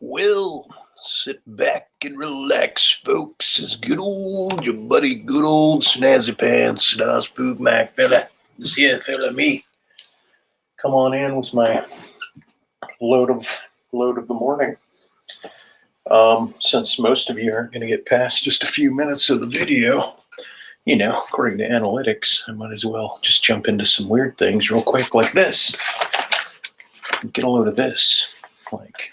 Well, sit back and relax, folks. It's good old, your buddy, good old Snazzy Pants, Das Poop Mac fella. This here fella, me. Come on in with my load of the morning. Since most of you aren't going to get past just a few minutes of the video, according to analytics, I might as well just jump into some weird things real quick like this. Get a load of this. Like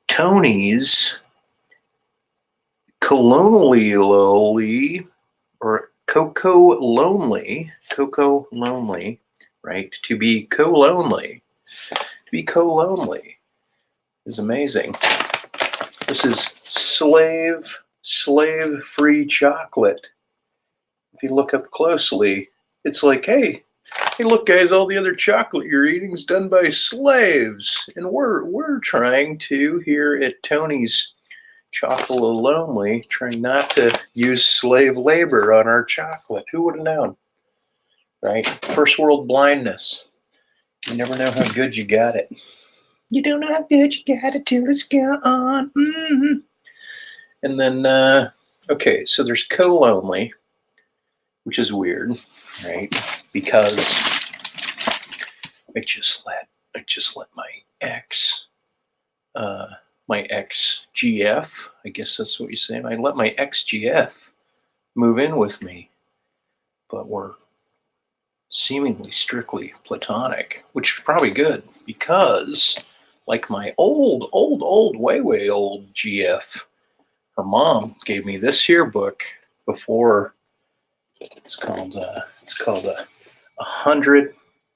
Tony's Colonially or Coco Lonely, right? To be co-lonely is amazing. This is slave-free chocolate. If you look up closely, it's like, hey, look, guys, all the other chocolate you're eating is done by slaves. And we're trying to, here at Tony's Chocolate Lonely, trying not to use slave labor on our chocolate. Who would have known? Right? First world blindness. You never know how good you got it. You don't know how good you got it till it's gone. Mm-hmm. And then, okay, so there's co-lonely, which is weird, right? Because I just let my ex GF, I guess that's what you say. I let my ex GF move in with me, but we're seemingly strictly platonic, which is probably good because, like my old, way old GF, her mom gave me this here book before. It's called 100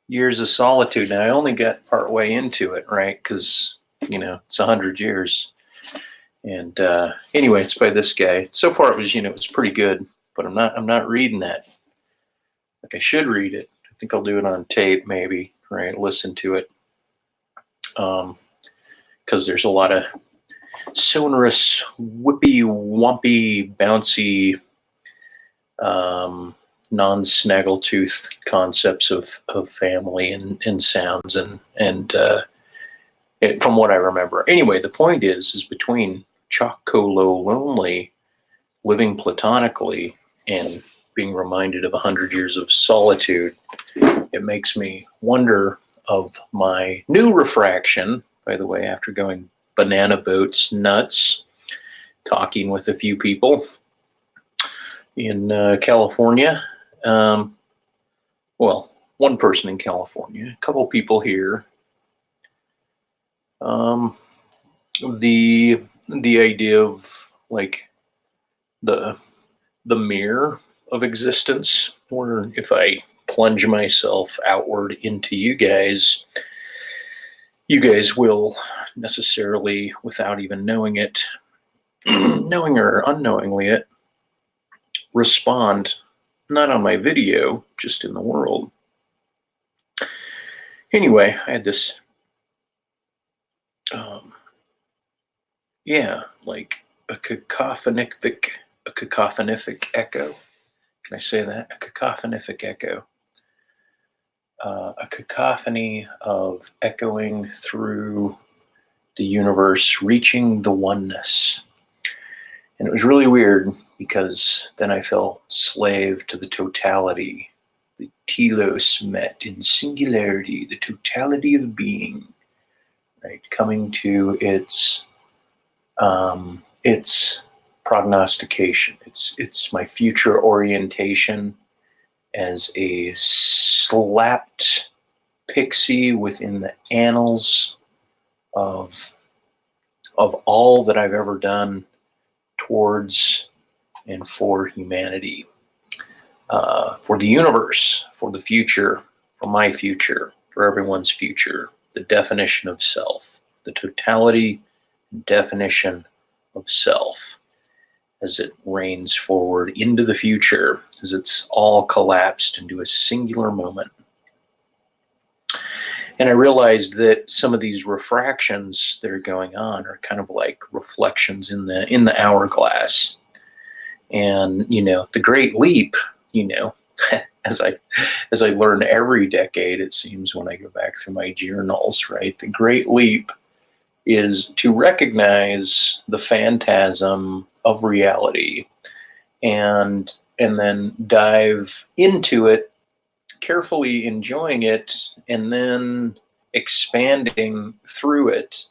Years of Solitude. And I only got part way into it, right? Because, it's 100 years. And anyway, it's by this guy. So far it was, it's pretty good, but I'm not reading that. Like I should read it. I think I'll do it on tape maybe, right? Listen to it. Because there's a lot of sonorous, whippy, wumpy, bouncy, non-snaggletooth concepts of family and sounds and from what I remember. Anyway, the point is between Chocolo Lonely, living platonically, and being reminded of 100 years of solitude, it makes me wonder of my new refraction, by the way, after going banana boats nuts, talking with a few people in California. Well, one person in California, a couple people here. The idea of like the mirror of existence, or if I plunge myself outward into you guys will necessarily, without even knowing it, knowing or unknowingly it, respond not on my video, just in the world. Anyway, I had this like a cacophonic echo. Can I say that? A cacophonic echo. A cacophony of echoing through the universe, reaching the oneness. And it was really weird because then I fell slave to the totality. The telos met in singularity, the totality of being, right? Coming to its prognostication. It's my future orientation as a slapped pixie within the annals of all that I've ever done towards and for humanity, for the universe, for the future, for my future, for everyone's future, the definition of self, the totality definition of self as it reigns forward into the future, as it's all collapsed into a singular moment. And I realized that some of these refractions that are going on are kind of like reflections in the hourglass. And, the Great Leap, as I learn every decade, it seems, when I go back through my journals, right? The great leap is to recognize the phantasm of reality and then dive into it, carefully enjoying it, and then expanding through it.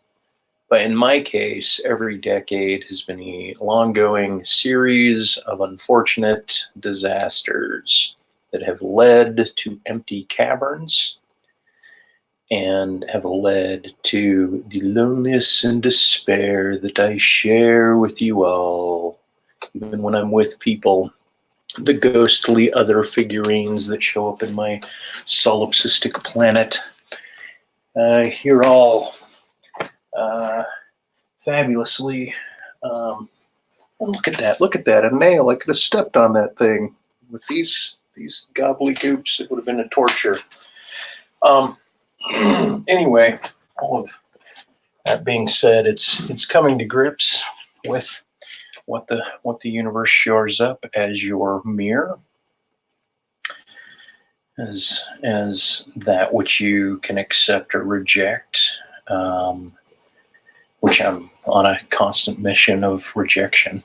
But in my case, every decade has been a long-going series of unfortunate disasters that have led to empty caverns and have led to the loneliness and despair that I share with you all. Even when I'm with people, the ghostly other figurines that show up in my solipsistic planet, you're all fabulously. Look at that, a nail. I could have stepped on that thing. With these gobbledygooks, it would have been a torture. Anyway, all of that being said, it's coming to grips with what the universe shores up as your mirror, as that which you can accept or reject, which I'm on a constant mission of rejection.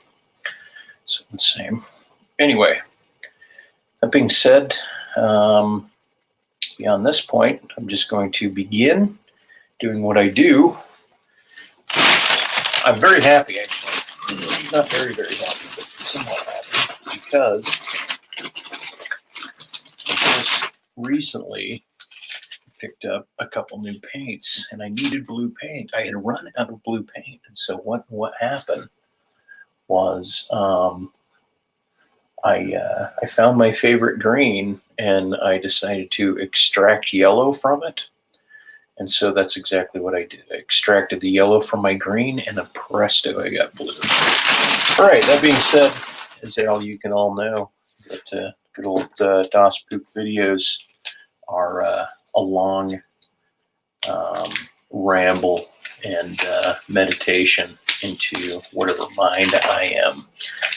So it's the same. Anyway, that being said, beyond this point, I'm just going to begin doing what I do. I'm very happy, actually. Not very, very happy, but somewhat happy, because I just recently picked up a couple new paints, and I needed blue paint. I had run out of blue paint, and so what happened was I found my favorite green, and I decided to extract yellow from it. And so that's exactly what I did. I extracted the yellow from my green, and then presto, I got blue. All right, that being said, as you can all know, that good old DOS Poop videos are a long ramble and meditation into whatever mind I am.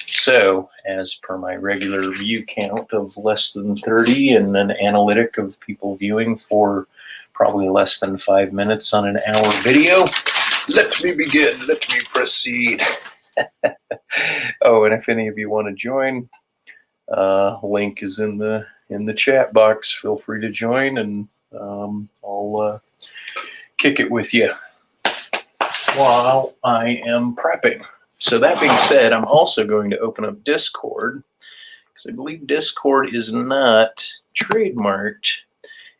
So, as per my regular view count of less than 30 and an analytic of people viewing for probably less than 5 minutes on an hour video, let me begin, let me proceed. Oh, and if any of you want to join, link is in the chat box. Feel free to join, and I'll kick it with you while I am prepping. So that being said, I'm also going to open up Discord, because I believe Discord is not trademarked,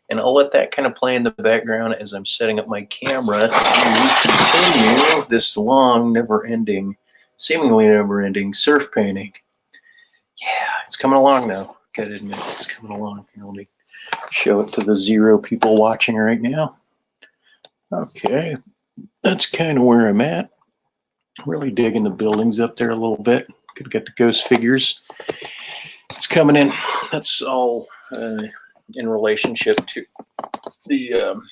and I'll let that kind of play in the background as I'm setting up my camera to continue this long, seemingly never-ending surf painting. Yeah, it's coming along now. Gotta admit, it's coming along. Here, let me show it to the 0 people watching right now. Okay, that's kind of where I'm at. Really digging the buildings up there a little bit. Could get the ghost figures. It's coming in. That's all in relationship to the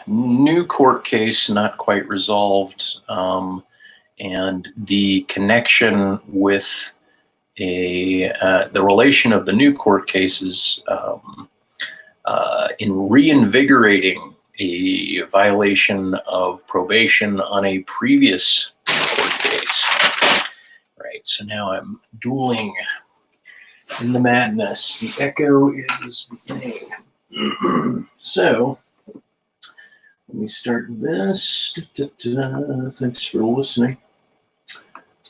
new court case not quite resolved, and the connection with the relation of the new court cases in reinvigorating a violation of probation on a previous court case. Right, so now I'm dueling in the madness. The echo is beginning. So, let me start this. Thanks for listening.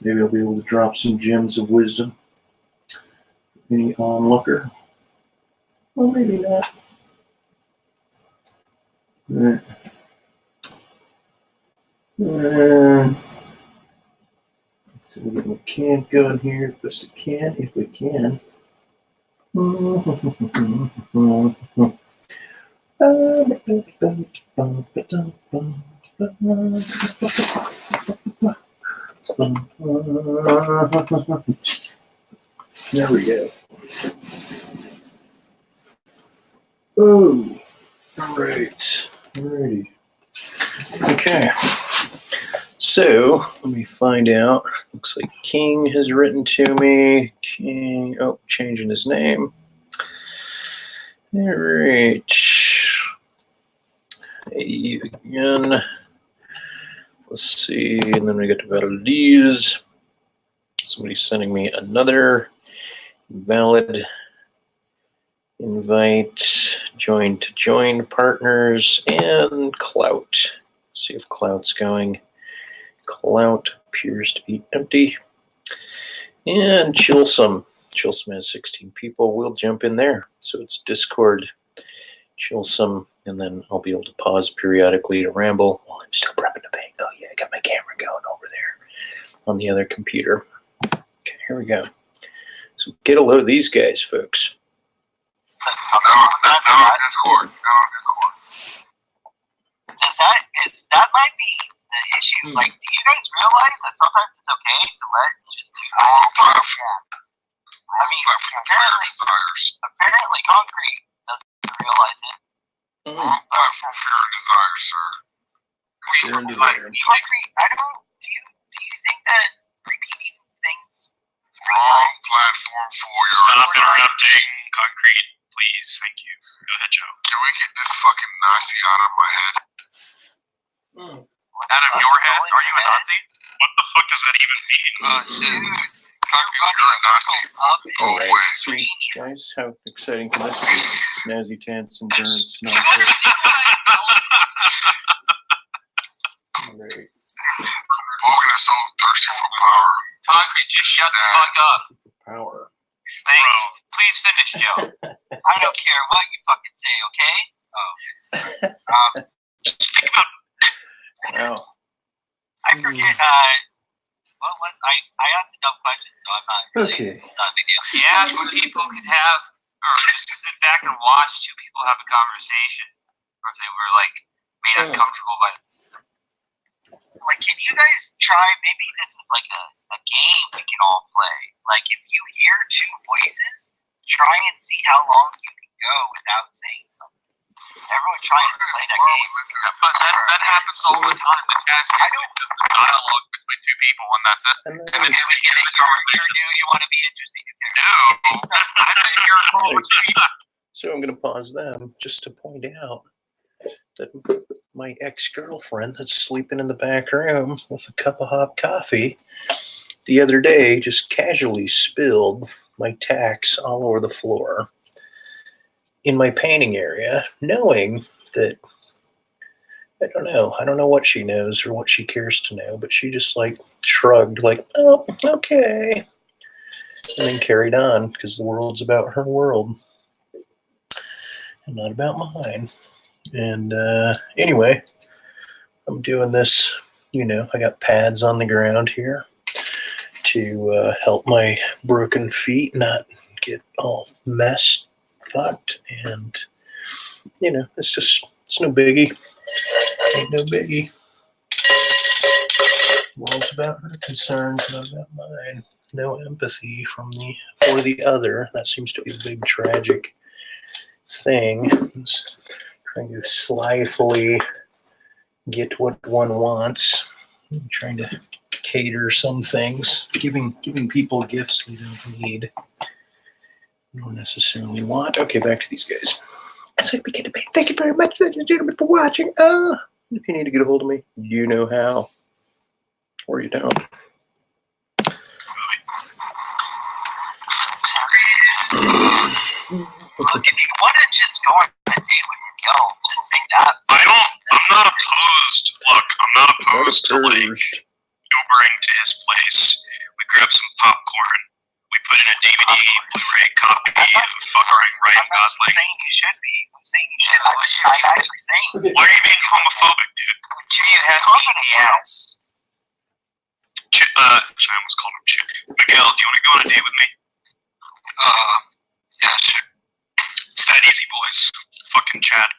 Maybe I'll be able to drop some gems of wisdom. Any onlooker? Well, maybe not. Let's see, we'll get my can going here, best I can, if we can. There we go. Oh, all right. Alrighty. Okay. So let me find out. Looks like King has written to me. King, oh, changing his name. All right. Hey, you again. Let's see. And then we get to Valdez. Somebody's sending me another valid invite. Join to join partners and Clout. Let's see if Clout's going. Clout appears to be empty. And Chilsum. Chilsum has 16 people. We'll jump in there. So it's Discord, Chilsum, and then I'll be able to pause periodically to ramble while I'm still prepping to paint. Oh yeah, I got my camera going over there on the other computer. Okay, here we go. So get a load of these guys, folks. Discord. That might be the issue. Like, do you guys realize that sometimes it's okay to let just two platform? I mean, apparently Concrete doesn't realize it. Platform for your desires, sir. Concrete, I don't. Do you think that repeating things? Wrong platform for your. Stop interrupting, Concrete, please. Thank you. Go ahead, Joe. Can we get this fucking Nazi out of my head? Out of your head? Are you a Nazi? What the fuck does that even mean? Dude. You're a Nazi. Go away. Sweet guys, how exciting can this be? Snazzy Tants and Burns. Right. Logan is so thirsty for power. Concrete, just shut the fuck up. Power. Thanks. Bro. Please finish, Joe. I don't care what you fucking say, okay? Wow. I forget, what was, I asked a dumb question, so I'm not really, Okay. it's not a big deal. Yeah, some people could have, or just sit back and watch two people have a conversation, or if they were, like, made uncomfortable by. Like, can you guys try, maybe this is like a game we can all play. Like, if you hear two voices, try and see how long you can go without saying something. Everyone try and play that game. But that happens all the time. The chat is the dialogue between two people, and that's it. And then you want to be interesting. No. So I'm going to pause them just to point out that my ex-girlfriend that's sleeping in the back room with a cup of hot coffee the other day just casually spilled my tacks all over the floor in my painting area, knowing that I don't know what she knows or what she cares to know, but she just like shrugged like, oh, okay, and then carried on because the world's about her world and not about mine. And anyway, I'm doing this, I got pads on the ground here to help my broken feet not get all messed, fucked, and, it's no biggie. Ain't no biggie. World's about her concerns, not about mine. No empathy for the other. That seems to be a big tragic thing. It's trying to slyly get what one wants. I'm trying to cater some things, giving people gifts they don't need, don't necessarily want. Okay, back to these guys. That's like begin to pay. Thank you very much, ladies and gentlemen, for watching. If you need to get a hold of me, you know how, or you don't. Look, if you want to just go on a date with Miguel, just say that. I'm not opposed. Look, I'm not opposed to like Ubering to his place. We grab some popcorn. We put in a DVD, Blu-ray copy of fucking Ryan Gosling. I'm saying you should be. I'm saying you should. I'm actually saying. Why are you being homophobic, dude? Jimmy has to eat the ass. I almost called him Chip. Miguel, do you want to go on a date with me? Yeah, sure. It's that easy, boys. Fucking Chad.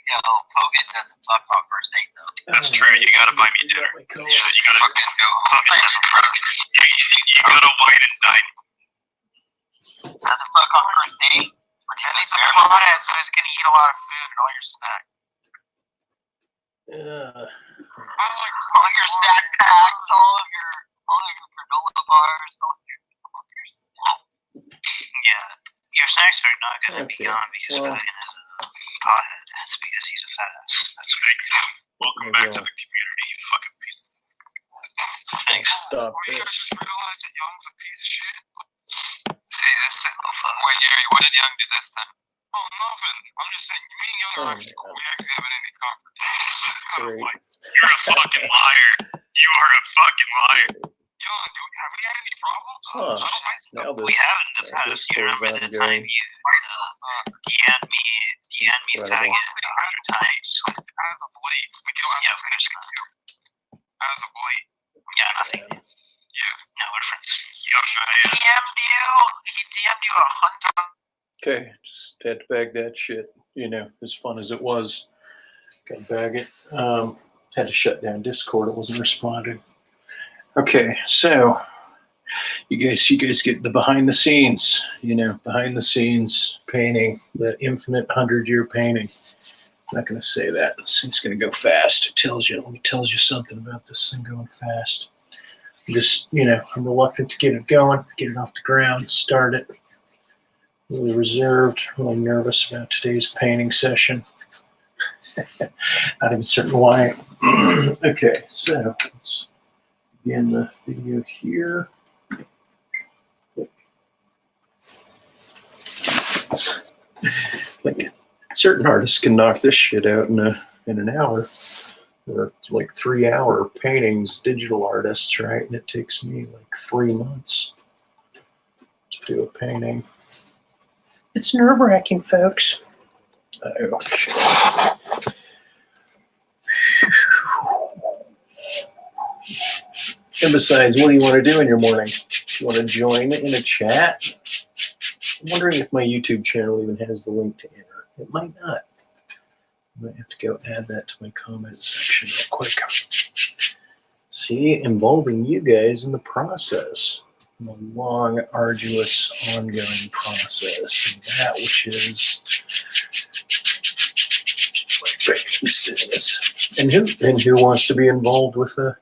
Hogan doesn't suck on first date, though. That's true. You gotta buy me dinner. You gotta fucking go. You gotta wine and dine. Doesn't fuck on first date? And he's a pothead, so he's gonna eat a lot of food and all your snack. All your snack packs, all of your granola bars, all of your snacks. Yeah, your snacks are not going to be Okay, gone because well. Ryan is a pothead. It's because he's a fat ass. That's right. Welcome back to the community, you fucking piece. Thanks. Stop Well, you guys this. just realized that Young's a piece of shit? See, this is... Wait, Gary, what did Young do this time? Oh, nothing. I'm just saying, me and Young are actually cool. We actually haven't any confrontations. It's kind of Great. like... You're a fucking liar. You are a fucking liar. Young, have we had any problems? Huh. I don't think so. Now We have in the this past. You remember the Discord's time ongoing. you DM'd me Incredible. faggot 100 times? As of late, we don't have Yeah, to finish the video. As of late. Yeah, nothing. Yeah. No, we're friends. He DM'd you. He DM'd you 100. Okay, just had to bag that shit. You know, as fun as it was. Got to bag it. Had to shut down Discord. It wasn't responding. Okay, so you guys get the behind the scenes. You know, behind the scenes painting, the infinite 100-year painting. I'm not going to say that. This thing's going to go fast. It tells you. Let me tell you something about this thing going fast. Just, you know, I'm reluctant to get it going, get it off the ground, start it. Really reserved, really nervous about today's painting session. Not even certain why. Okay, so let's begin the video here. Like certain artists can knock this shit out in an hour. Or like 3-hour paintings, digital artists, right? And it takes me like 3 months to do a painting. It's nerve-wracking, folks. Oh, shit. And besides, what do you want to do in your morning? You want to join in a chat? I'm wondering if my YouTube channel even has the link to enter. It might not. I might have to go add that to my comment section real quick. See, involving you guys in the process. A long, arduous, ongoing process. And that which is and who wants to be involved with a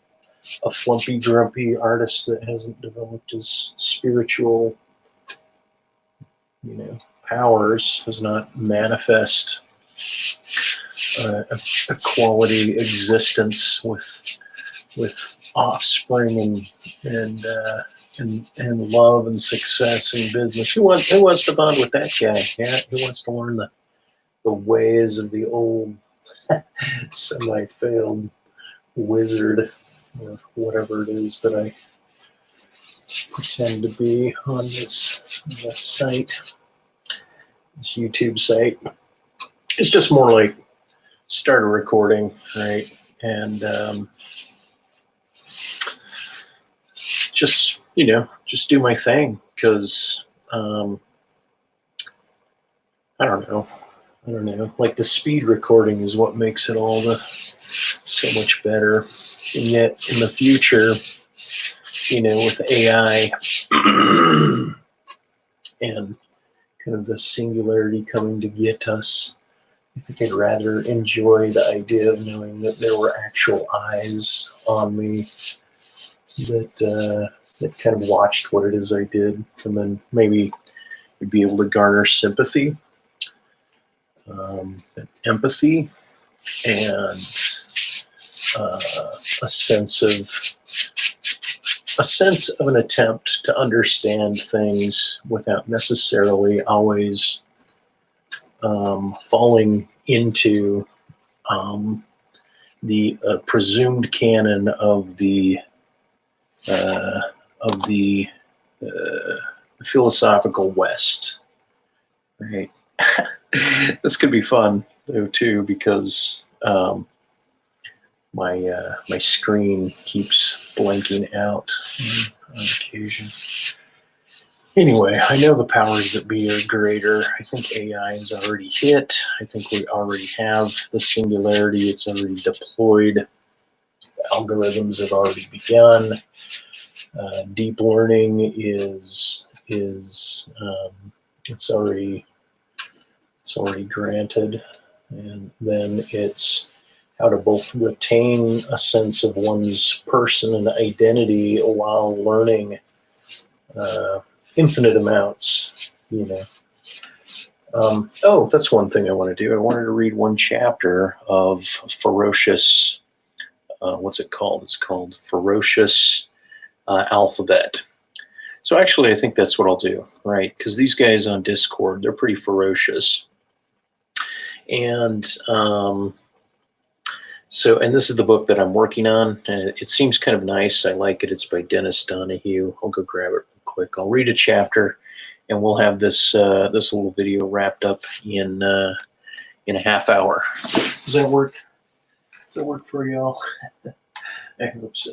flumpy, grumpy artist that hasn't developed his spiritual, you know, powers, does not manifest a quality existence with offspring and love and success in business. Who wants to bond with that guy? Yeah, who wants to learn the ways of the old semi-failed wizard, or whatever it is that I pretend to be on this site, this YouTube site. It's just more like start a recording, right? And just, you know, just do my thing, because I don't know. Like the speed recording is what makes it all so much better. And yet in the future, you know, with AI and kind of the singularity coming to get us, I think I'd rather enjoy the idea of knowing that there were actual eyes on me that kind of watched what it is I did, and then maybe you'd be able to garner sympathy, empathy, and a sense of an attempt to understand things without necessarily always falling into the presumed canon of the philosophical West, right? This could be fun though too, because my screen keeps blanking out on occasion. Anyway, I know the powers that be are greater. I think AI is already hit. I think we already have the singularity. It's already deployed. The algorithms have already begun. Deep learning is it's already granted, and then it's how to both retain a sense of one's person and identity while learning infinite amounts, you know. Oh, that's one thing I want to do. I wanted to read one chapter of Ferocious, what's it called? It's called Ferocious Alphabet. So actually, I think that's what I'll do, right? Because these guys on Discord, they're pretty ferocious. And and this is the book that I'm working on, and it seems kind of nice. I like it. It's by Dennis Donahue. I'll go grab it real quick. I'll read a chapter, and we'll have this this little video wrapped up in a half hour. Does that work? Does that work for y'all? I hope so.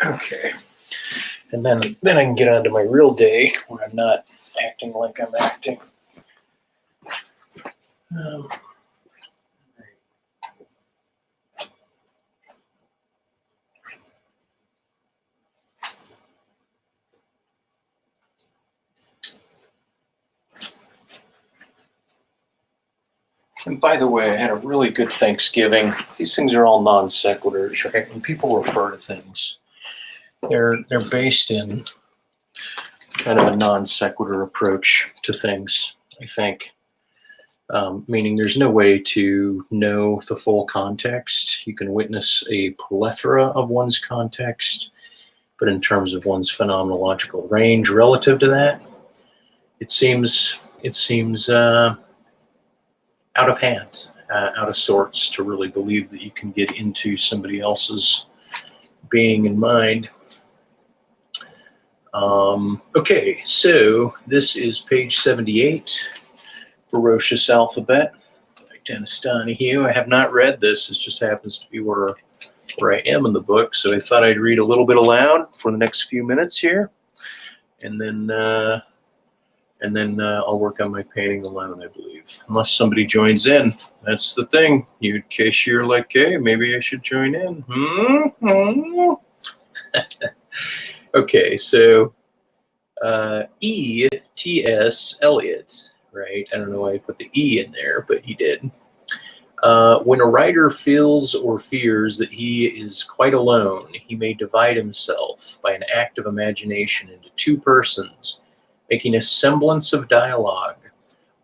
Okay. And then I can get on to my real day where I'm not acting like I'm acting. And by the way, I had a really good Thanksgiving. These things are all non sequiturs, right? When people refer to things, they're based in kind of a non sequitur approach to things, I think. Meaning there's no way to know the full context. You can witness a plethora of one's context, but in terms of one's phenomenological range relative to that, it seems out of hand, out of sorts to really believe that you can get into somebody else's being and mind. Okay, so this is page 78, Ferocious Alphabet by Dennis Donahue. I have not read this. This just happens to be where I am in the book, so I thought I'd read a little bit aloud for the next few minutes here, and then I'll work on my painting alone, I believe. Unless somebody joins in. That's the thing. In case you're like, hey, maybe I should join in. Okay, so E.T.S. Eliot, right? I don't know why I put the E in there, but he did. When a writer feels or fears that he is quite alone, he may divide himself by an act of imagination into two persons, making a semblance of dialogue,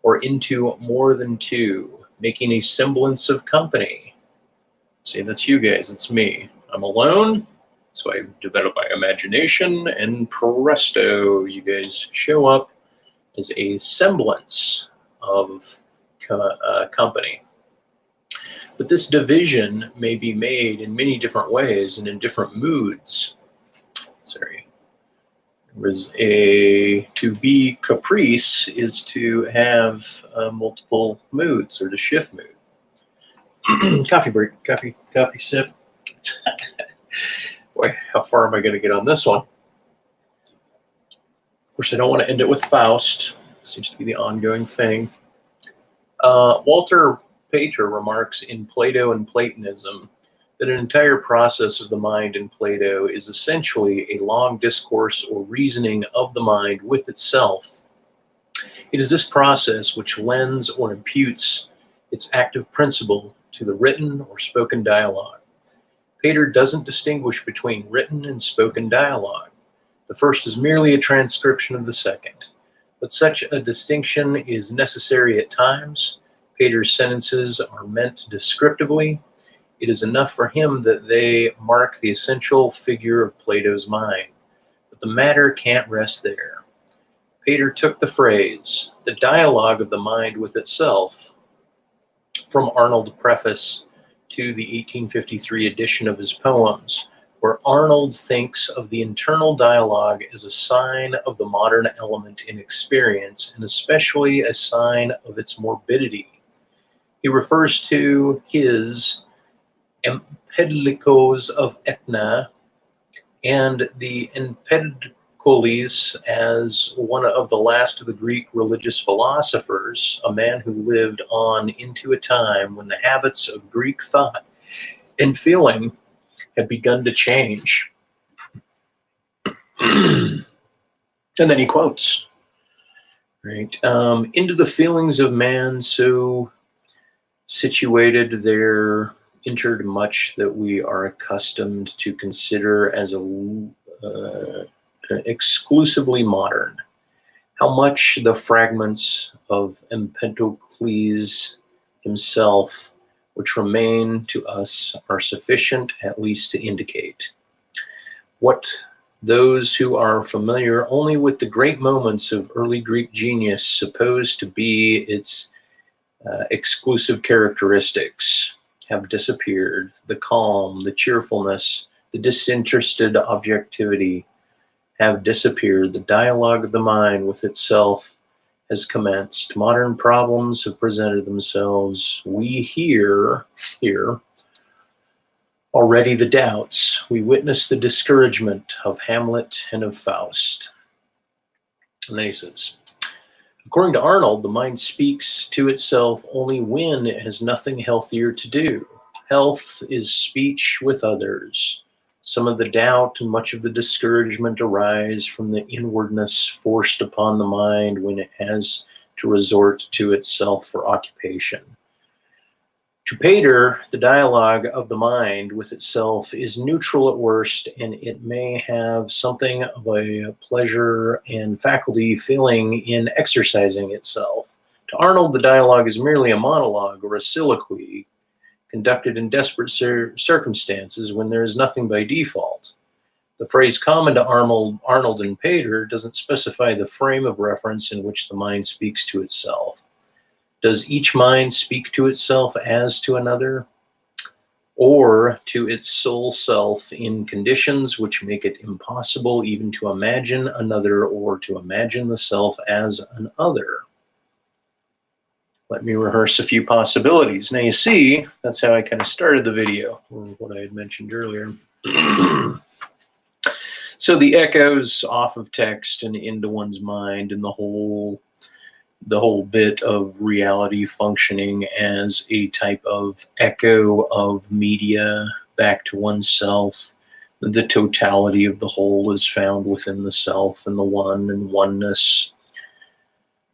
or into more than two, making a semblance of company. See, that's you guys, it's me. I'm alone, so I develop my imagination, and presto, you guys show up as a semblance of company. But this division may be made in many different ways and in different moods. Sorry. Was to be caprice is to have multiple moods or to shift mood. Coffee break, coffee sip. Boy, how far am I going to get on this one? Of course, I don't want to end it with Faust. Seems to be the ongoing thing. Walter Pater remarks in Plato and Platonism that an entire process of the mind in Plato is essentially a long discourse or reasoning of the mind with itself. It is this process which lends or imputes its active principle to the written or spoken dialogue. Pater doesn't distinguish between written and spoken dialogue. The first is merely a transcription of the second, but such a distinction is necessary at times. Pater's sentences are meant descriptively. It is enough for him that they mark the essential figure of Plato's mind. But the matter can't rest there. Pater took the phrase, the dialogue of the mind with itself, from Arnold's preface to the 1853 edition of his poems, where Arnold thinks of the internal dialogue as a sign of the modern element in experience, and especially a sign of its morbidity. He refers to his Empedocles of Etna and the Empedocles as one of the last of the Greek religious philosophers, a man who lived on into a time when the habits of Greek thought and feeling had begun to change. And then he quotes, right? Into the feelings of man so situated their entered much that we are accustomed to consider as exclusively modern. How much the fragments of Empedocles himself which remain to us are sufficient at least to indicate what those who are familiar only with the great moments of early Greek genius suppose to be its exclusive characteristics have disappeared. The calm, the cheerfulness, the disinterested objectivity have disappeared. The dialogue of the mind with itself has commenced. Modern problems have presented themselves. We hear already the doubts. We witness the discouragement of Hamlet and of Faust. And then he says, according to Arnold, the mind speaks to itself only when it has nothing healthier to do. Health is speech with others. Some of the doubt and much of the discouragement arise from the inwardness forced upon the mind when it has to resort to itself for occupation. To Pater, the dialogue of the mind with itself is neutral at worst, and it may have something of a pleasure and faculty feeling in exercising itself. To Arnold, the dialogue is merely a monologue or a soliloquy conducted in desperate circumstances when there is nothing by default. The phrase common to Arnold and Pater doesn't specify the frame of reference in which the mind speaks to itself. Does each mind speak to itself as to another, or to its sole self in conditions which make it impossible even to imagine another or to imagine the self as an other? Let me rehearse a few possibilities. Now you see, that's how I kind of started the video, or what I had mentioned earlier. So the echoes off of text and into one's mind, and the whole bit of reality functioning as a type of echo of media back to oneself. The totality of the whole is found within the self and the one and oneness.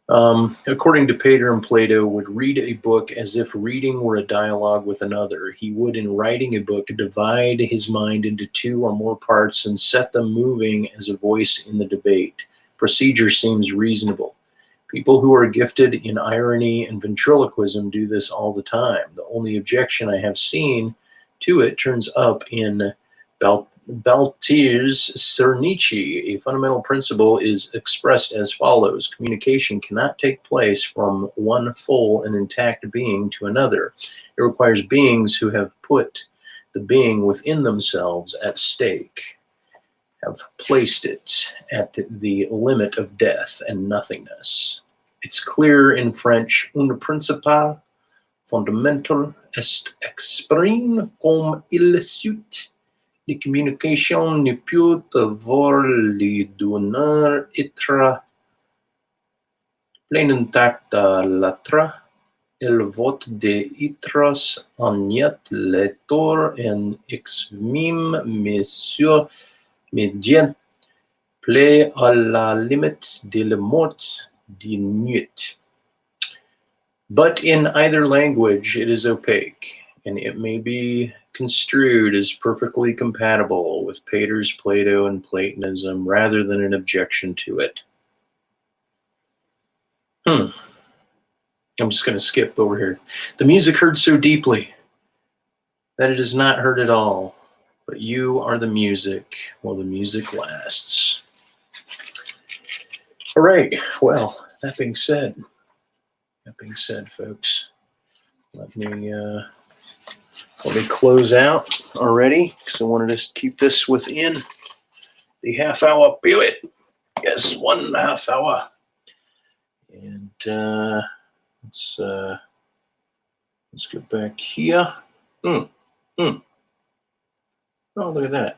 According to Pater and Plato, would read a book as if reading were a dialogue with another. He would, in writing a book, divide his mind into two or more parts and set them moving as a voice in the debate. Procedure seems reasonable. People who are gifted in irony and ventriloquism do this all the time. The only objection I have seen to it turns up in Baltir's Cernici. A fundamental principle is expressed as follows. Communication cannot take place from one full and intact being to another. It requires beings who have put the being within themselves at stake, have placed it at the limit of death and nothingness. It's clear in French, un principal fondamental est exprime comme il suit. La communication ne peut avoir le d'honneur être plein intact à l'autre. Elle vote des êtres en niet lecteur en exmime monsieur médian play à la limite de la mort de nuit. But in either language it is opaque, and it may be construed as perfectly compatible with Pater's Plato and Platonism rather than an objection to it. I'm just going to skip over here. The music heard so deeply that it is not heard at all, but you are the music while the music lasts. All right, well, that being said, folks, let me close out already, because I wanted us to keep this within the half hour period. Yes, 1.5 hours. And let's get back here. Oh, look at that.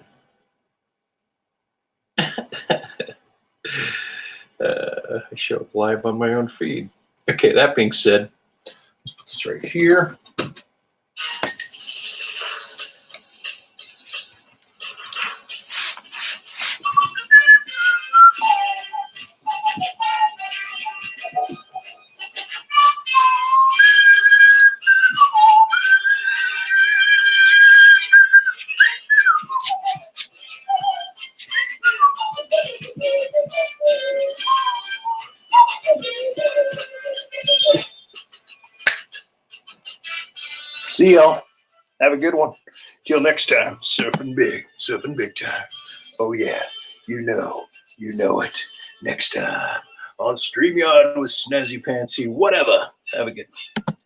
I show up live on my own feed. Okay, that being said, let's put this right here. See y'all. Have a good one. Till next time, surfing big time. Oh yeah, you know it. Next time on StreamYard with Snazzy Pantsy, whatever. Have a good one.